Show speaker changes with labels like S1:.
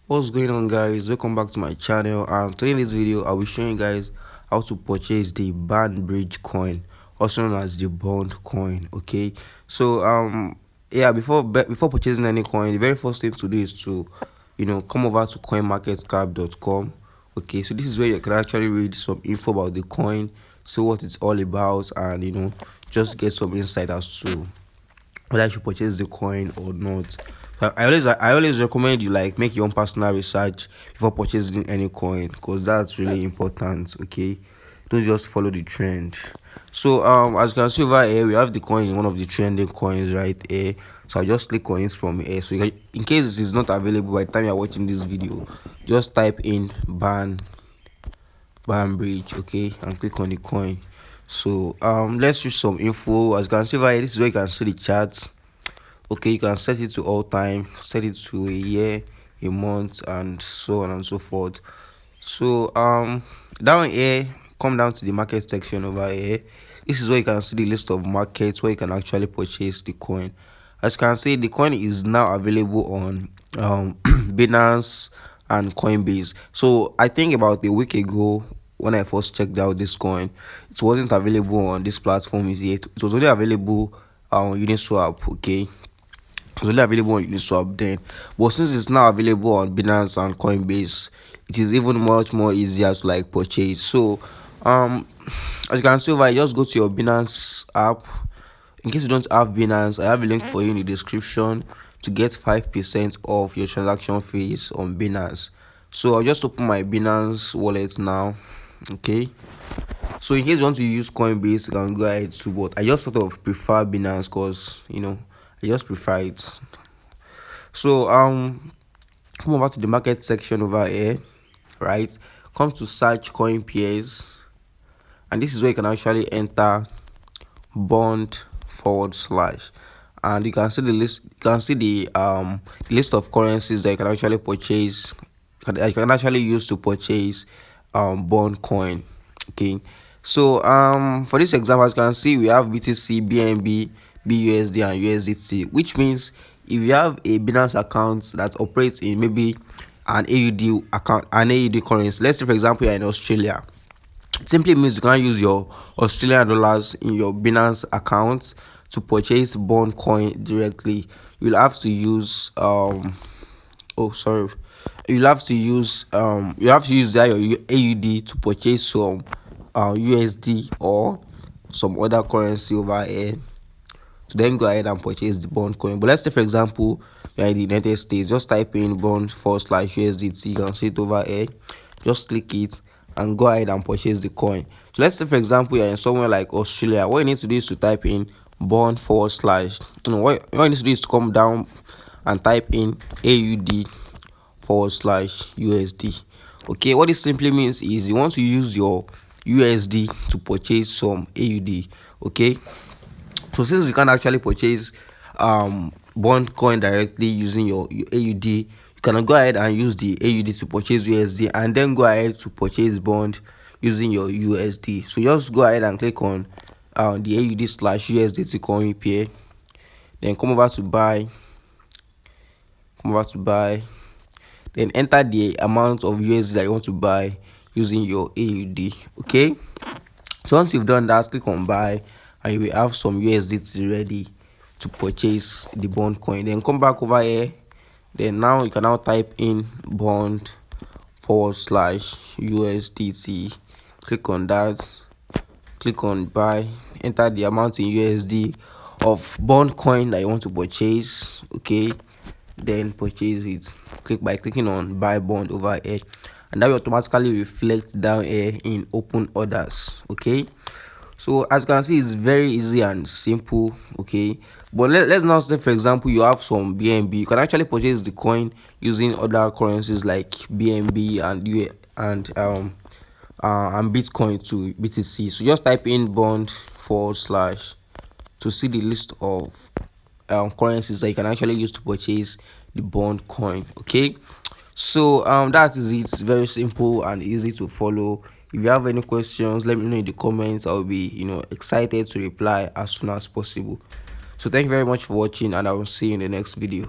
S1: What's going on, guys? Welcome back to my channel, and today in this video I'll be showing you guys how to purchase the BarnBridge coin, also known as the bond coin. Okay, so yeah, before purchasing any coin, the very first thing to do is to come over to coinmarketcap.com. Okay, so this is where you can actually read some info about the coin, see what it's all about, and just get some insight as to whether I should purchase the coin or not. So I always recommend you make your own personal research before purchasing any coin, because that's really important. Okay, don't just follow the trend. So as you can see over here, we have the coin in one of the trending coins right here. So I'll just click on it from here. So in case it is not available by the time you're watching this video, just type in BarnBridge, okay, and click on the coin. So let's read some info. As you can see over here, this is where you can see the charts. Okay, you can set it to all time, set it to a year, a month, and so on and so forth. So down here, come down to the market section over here. This is where you can see the list of markets where you can actually purchase the coin. As you can see, the coin is now available on Binance and Coinbase. So I think about a week ago, when I first checked out this coin, it wasn't available on this platform yet. It was only available on Uniswap. Okay, it was only available on Uniswap then, but since it's now available on Binance and Coinbase, it is even much more easier to purchase. So as you can see over here, just go to your Binance app. In case you don't have Binance, I have a link for you in the description to get 5% off your transaction fees on Binance. So I'll just open my Binance wallet now. Okay, so in case you want to use Coinbase, you can go ahead to, but I just sort of prefer Binance because I just prefer it. So come over to the market section over here, right? Come to search coin pairs, and this is where you can actually enter bond / and you can see the list. You can see the list of currencies that you can actually purchase, that you can actually use to purchase bond coin. Okay, so for this example, as you can see, we have BTC, BNB, BUSD, and USDT, which means if you have a Binance account that operates in maybe an AUD account, an AUD currency, let's say for example you're in Australia, it simply means you can use your Australian dollars in your Binance account to purchase bond coin directly. You'll have to use your AUD to purchase some USD or some other currency over here to then go ahead and purchase the bond coin. But let's say for example you're in the United States, just type in bond / USDT. You can see it over here, just click it and go ahead and purchase the coin. So let's say for example you're in somewhere like Australia. What you need to do is to type in bond / what you need to do is to come down and type in AUD / USD. Okay, what this simply means is you want to use your USD to purchase some AUD. Okay, so since you can actually purchase bond coin directly using your AUD, you can go ahead and use the AUD to purchase USD, and then go ahead to purchase bond using your USD. So just go ahead and click on the AUD / USDT coin pair, then come over to buy, then enter the amount of USD that you want to buy using your AUD. Okay, so once you've done that, click on buy, and you will have some USDT ready to purchase the bond coin. Then come back over here, then now you can now type in bond / USDT, click on that, click on buy, enter the amount in USD of bond coin that you want to purchase. Okay, then purchase it by clicking on buy bond over here, and that will automatically reflect down here in open orders. Okay, so as you can see, it's very easy and simple. Okay, but let's now say for example you have some BNB. You can actually purchase the coin using other currencies like BNB and Bitcoin to BTC. So just type in bond / to see the list of currencies that you can actually use to purchase the bond coin. Okay, so that is it. It's very simple and easy to follow. If you have any questions, let me know in the comments. I'll be excited to reply as soon as possible. So thank you very much for watching, and I will see you in the next video.